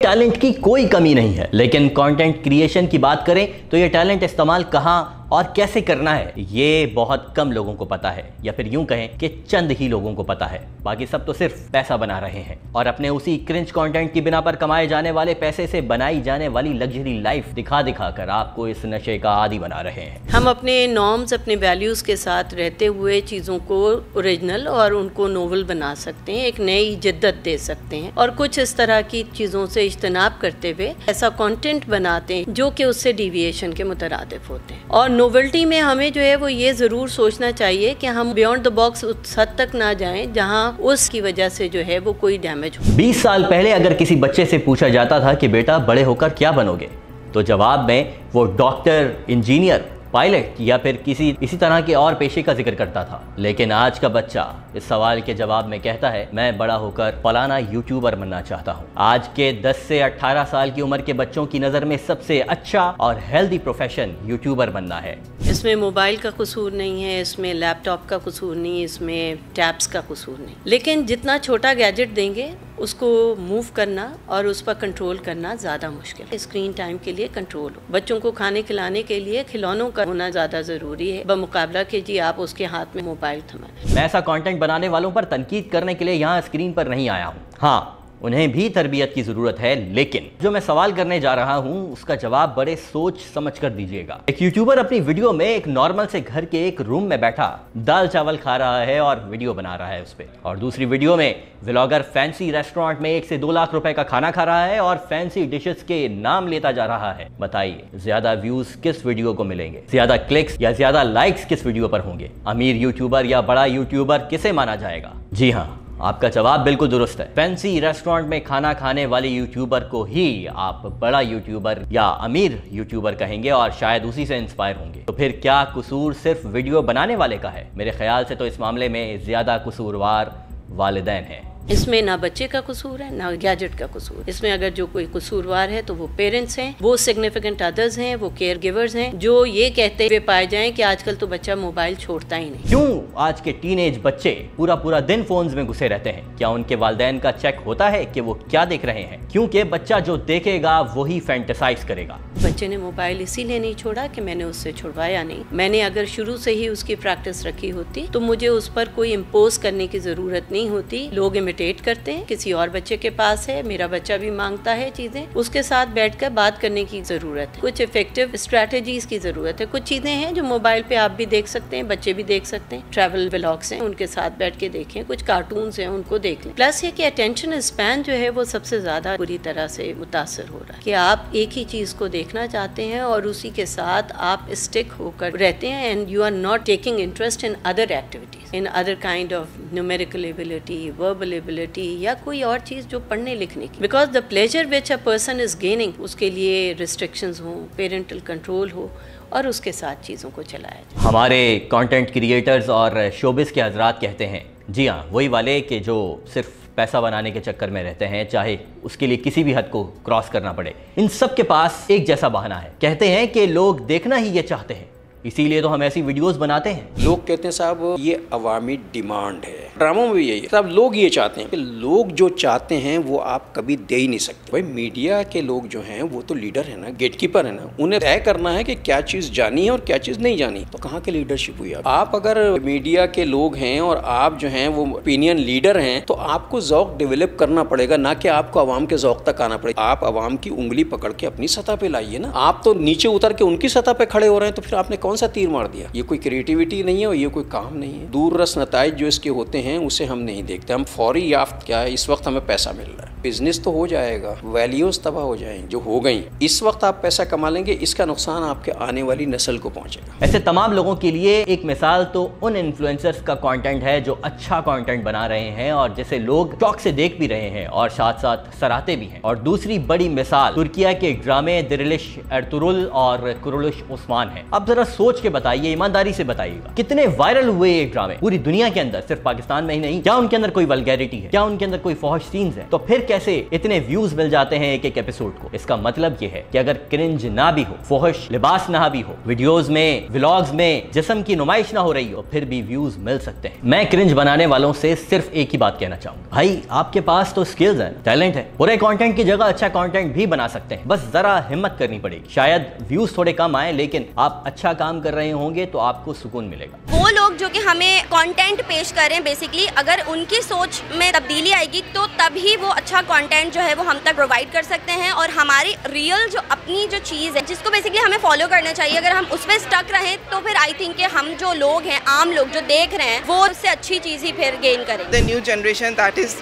Talent की कोई कमी नहीं है, लेकिन कंटेंट क्रिएशन की बात करें तो ये टैलेंट इस्तेमाल कहां और कैसे करना है ये बहुत कम लोगों को पता है, या फिर यूं कहें कि चंद ही लोगों को पता है। बाकी सब तो सिर्फ पैसा बना रहे हैं और अपने उसी क्रिंज कंटेंट की बिना पर कमाए जाने वाले पैसे से बनाई जाने वाली लग्जरी लाइफ दिखा दिखा कर आपको इस नशे का आदी बना रहे हैं। हम अपने नॉर्म्स, अपने वैल्यूज के साथ रहते हुए चीजों को ओरिजिनल और उनको नोवेल बना सकते हैं, एक नई जिद्दत दे सकते हैं और कुछ इस तरह की चीजों से इज्तनाब करते हुए ऐसा कंटेंट बनाते हैं जो कि उससे डिविएशन के मुतरादिफ होते हैं। और नोवेल्टी में हमें जो है वो ये ज़रूर सोचना चाहिए कि हम बियॉन्ड द बॉक्स उस हद तक ना जाएं जहां उसकी वजह से जो है वो कोई डैमेज हो। 20 साल पहले अगर किसी बच्चे से पूछा जाता था कि बेटा बड़े होकर क्या बनोगे, तो जवाब में वो डॉक्टर, इंजीनियर, पायलट या फिर इसी तरह के और पेशे का जिक्र करता था। लेकिन आज का बच्चा इस सवाल के जवाब में कहता है मैं बड़ा होकर फलाना यूट्यूबर बनना चाहता हूँ। आज के 10 से 18 साल की उम्र के बच्चों की नज़र में सबसे अच्छा और हेल्दी प्रोफेशन यूट्यूबर बनना है। इसमें मोबाइल का कसूर नहीं है, इसमें लैपटॉप का कसूर नहीं, इसमें टैब्स का कसूर नहीं, लेकिन जितना छोटा गैजेट देंगे उसको मूव करना और उस पर कंट्रोल करना ज़्यादा मुश्किल है। स्क्रीन टाइम के लिए कंट्रोल हो, बच्चों को खाने खिलाने के लिए खिलौनों का होना ज़्यादा ज़रूरी है बमुकाबला के जी आप उसके हाथ में मोबाइल थमाएं। मैं ऐसा कंटेंट बनाने वालों पर तनकीद करने के लिए यहाँ स्क्रीन पर नहीं आया हूँ। हाँ, उन्हें भी तरबियत की जरूरत है, लेकिन जो मैं सवाल करने जा रहा हूं उसका जवाब बड़े सोच समझ कर दीजिएगा। एक यूट्यूबर अपनी वीडियो में एक नॉर्मल से घर के एक रूम में बैठा दाल चावल खा रहा है और वीडियो बना रहा है उस पे, और दूसरी वीडियो में व्लॉगर फैंसी रेस्टोरेंट में 1 से 2 लाख रुपए का खाना खा रहा है और फैंसी डिशेस के नाम लेता जा रहा है। बताइए ज्यादा व्यूज किस वीडियो को मिलेंगे, ज्यादा क्लिक्स या ज्यादा लाइक्स किस वीडियो पर होंगे? अमीर यूट्यूबर या बड़ा यूट्यूबर किसे माना जाएगा? जी हाँ, आपका जवाब बिल्कुल दुरुस्त है। फैंसी रेस्टोरेंट में खाना खाने वाले यूट्यूबर को ही आप बड़ा यूट्यूबर या अमीर यूट्यूबर कहेंगे और शायद उसी से इंस्पायर होंगे। तो फिर क्या कसूर सिर्फ वीडियो बनाने वाले का है? मेरे ख्याल से तो इस मामले में ज्यादा कसूरवार वालिदैन हैं। इसमें ना बच्चे का कसूर है ना गैजेट का कसूर। इसमें अगर जो कोई कसूरवार है तो वो पेरेंट्स हैं, वो सिग्निफिकेंट अदर्स हैं, वो केयर गिवर्स हैं जो ये कहते हुए पाए जाएं कि आजकल तो बच्चा मोबाइल छोड़ता ही नहीं। क्यों आज के टीनेज बच्चे पूरा दिन फोन्स में घुसे रहते हैं? क्या उनके वालिदैन का चेक होता है कि वो क्या देख रहे हैं? क्योंकि बच्चा जो देखेगा वही फैंटेसाइज करेगा। बच्चे ने मोबाइल इसीलिए नहीं छोड़ा कि मैंने उससे छुड़वाया नहीं। मैंने अगर शुरू से ही उसकी प्रैक्टिस रखी होती तो मुझे उस पर कोई इम्पोज करने की जरूरत नहीं होती। लोग इमिटेट करते हैं, किसी और बच्चे के पास है, मेरा बच्चा भी मांगता है चीजें, उसके साथ बैठकर बात करने की जरूरत है। कुछ इफेक्टिव स्ट्रेटेजीज की जरूरत है। कुछ चीजें हैं जो मोबाइल पे आप भी देख सकते हैं, बच्चे भी देख सकते हैं। ट्रैवल व्लॉग्स हैं, उनके साथ बैठ के देखें। कुछ कार्टून्स हैं, उनको देख लें। प्लस ये कि अटेंशन स्पैन जो है वो सबसे ज्यादा बुरी तरह से मुतासर हो रहा है कि आप एक ही चीज को देखना चाहते हैं और उसी के साथ आप स्टिक होकर रहते हैं and you are not taking interest in other activities, in other kind of numerical ability, verbal ability या कोई और चीज जो पढ़ने लिखने की। Because the pleasure which a person is gaining, उसके लिए रिस्ट्रिक्शंस हो, पेरेंटल कंट्रोल हो और उसके साथ चीज़ों को चलाया जाए। हमारे कंटेंट क्रिएटर्स और शोबिस के हजरात कहते हैं, जी हाँ, वही वाले कि जो सिर्फ पैसा बनाने के चक्कर में रहते हैं, चाहे उसके लिए किसी भी हद को क्रॉस करना पड़े। इन सब के पास एक जैसा बहाना है। कहते हैं कि लोग देखना ही ये चाहते हैं, इसीलिए तो हम ऐसी वीडियोस बनाते हैं। लोग कहते हैं साहब ये अवामी डिमांड है। ड्रामों में भी यही है साहब, लोग ये चाहते हैं कि लोग जो चाहते हैं वो आप कभी दे ही नहीं सकते। भाई मीडिया के लोग जो हैं वो तो लीडर है ना, गेटकीपर है ना, उन्हें तय करना है कि क्या चीज जानी है और क्या चीज नहीं जानी। तो कहाँ की लीडरशिप हुई? आप अगर मीडिया के लोग हैं और आप जो हैं वो ओपिनियन लीडर हैं तो आपको ज़ौक़ डेवलप करना पड़ेगा, ना कि आपको अवाम के ज़ौक़ तक आना पड़ेगा। आप अवाम की उंगली पकड़ के अपनी सतह पे लाइए ना। आप तो नीचे उतर के उनकी सतह पे खड़े हो रहे हैं, तो फिर आपने कौन सा तीर मार दिया? ये कोई क्रिएटिविटी नहीं है और ये कोई काम नहीं है। दूररस नताइज जो इसके होते हैं उसे हम नहीं देखते। हम फौरी याफ्त क्या है, इस वक्त हमें पैसा मिल रहा है, बिजनेस तो हो जाएगा, वैल्यूज तबाह हो जाएंगे जो हो गई। इस वक्त आप पैसा कमा लेंगे, इसका नुकसान आपके आने वाली नस्ल को पहुंचेगा। ऐसे तमाम लोगों के लिए एक मिसाल तो उन इन्फ्लुएंसर्स का कंटेंट है जो अच्छा कंटेंट बना रहे हैं और जिसे लोग शौक से देख भी रहे हैं और साथ साथ सराहते भी हैं। और दूसरी बड़ी मिसाल तुर्किया के ड्रामे दिरिलिश एर्तुगरुल और कुरुलुश उस्मान है। अब जरा सोच के बताइए, ईमानदारी से बताइएगा, कितने वायरल हुए ये ड्रामे पूरी दुनिया के अंदर, सिर्फ पाकिस्तान में ही नहीं। क्या उनके अंदर कोई वल्गैरिटी है? क्या उनके अंदर कोई फौहश सीन्स है? तो फिर कैसे इतने व्यूज मिल जाते हैं एक एक एपिसोड को? इसका मतलब ये है कि अगर क्रिंज ना भी हो, फौहश लिबास ना भी हो, वीडियोस में, व्लॉग्स में जिस्म की नुमाइश ना हो रही हो, फिर भी व्यूज मिल सकते हैं। मैं क्रिंज बनाने वालों से सिर्फ एक ही बात कहना चाहूंगा, भाई आपके पास तो स्किल्स है, टैलेंट है, बुरे कंटेंट की जगह अच्छा कंटेंट भी बना सकते हैं, बस जरा हिम्मत करनी पड़ेगी। शायद व्यूज थोड़े कम आए, लेकिन आप अच्छा काम कर रहे होंगे तो आपको सुकून मिलेगा। वो लोग जो कि हमें कंटेंट पेश कर रहे हैं, बेसिकली अगर उनकी सोच में तब्दीली आएगी तो तभी वो अच्छा कंटेंट जो है वो हम तक प्रोवाइड कर सकते हैं। और हमारी रियल जो अपनी जो चीज़ है जिसको बेसिकली हमें फॉलो करना चाहिए, अगर हम उस पर स्टक रहें तो फिर आई थिंक कि हम जो लोग हैं, आम लोग जो देख रहे हैं, वो उससे अच्छी चीज़ ही फिर गेन करेंगे। The new generation, that is,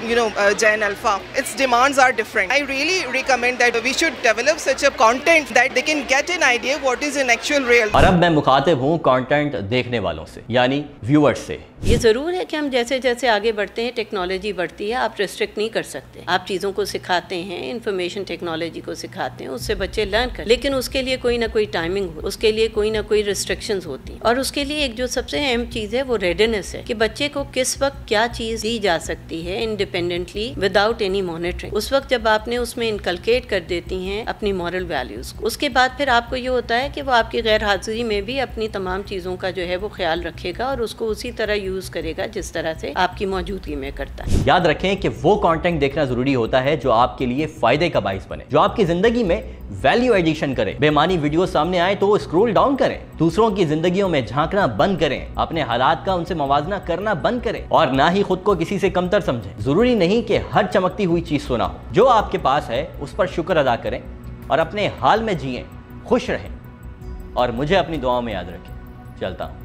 Gen Alpha, its demands are different. I really recommend that we should develop such a content that they can get an idea what is in actual real. और अब मैं मुखातिब हूँ content देखने वालों से, यानी viewers से। ये ज़रूर है कि हम जैसे जैसे आगे बढ़ते हैं, टेक्नोलॉजी बढ़ती है, आप रिस्ट्रिक्ट नहीं कर सकते। आप चीज़ों को सिखाते हैं, इंफॉर्मेशन टेक्नोलॉजी को सिखाते हैं, उससे बच्चे लर्न कर, लेकिन उसके लिए कोई ना कोई टाइमिंग हो, उसके लिए कोई ना कोई रिस्ट्रिक्शंस होती हैं। और उसके लिए एक जो सबसे अहम चीज़ है वो रेडीनेस है कि बच्चे को किस वक्त क्या चीज़ दी जा सकती है इंडिपेंडेंटली विदाउट एनी मॉनिटरिंग। उस वक्त जब आपने उसमें इनकलकेट कर देती हैं अपनी मॉरल वैल्यूज़ को, उसके बाद फिर आपको ये होता है कि वो आपकी गैर हाजिरी में भी अपनी तमाम चीज़ों का जो है वो ख्याल रखेगा और उसको उसी तरह यूज़ करेगा जिस तरह से आपकी मौजूदगी में करता है। याद रखें कि वो कंटेंट देखना जरूरी होता है जो आपके लिए फायदे का बाइस बने, जो आपकी जिंदगी में वैल्यू एडिशन करे। बेमानी वीडियो सामने आए तो स्क्रॉल डाउन करें, दूसरों की जिंदगियों में झांकना बंद करें, अपने हालात का उनसे मवाजना करना बंद करें और ना ही खुद को किसी से कमतर समझें। जरूरी नहीं कि हर चमकती हुई चीज सुना हो, जो आपके पास है उस पर शुक्र अदा करें और अपने हाल में जिएं, खुश रहें और मुझे अपनी दुआओं में याद रखें। चलता हूं।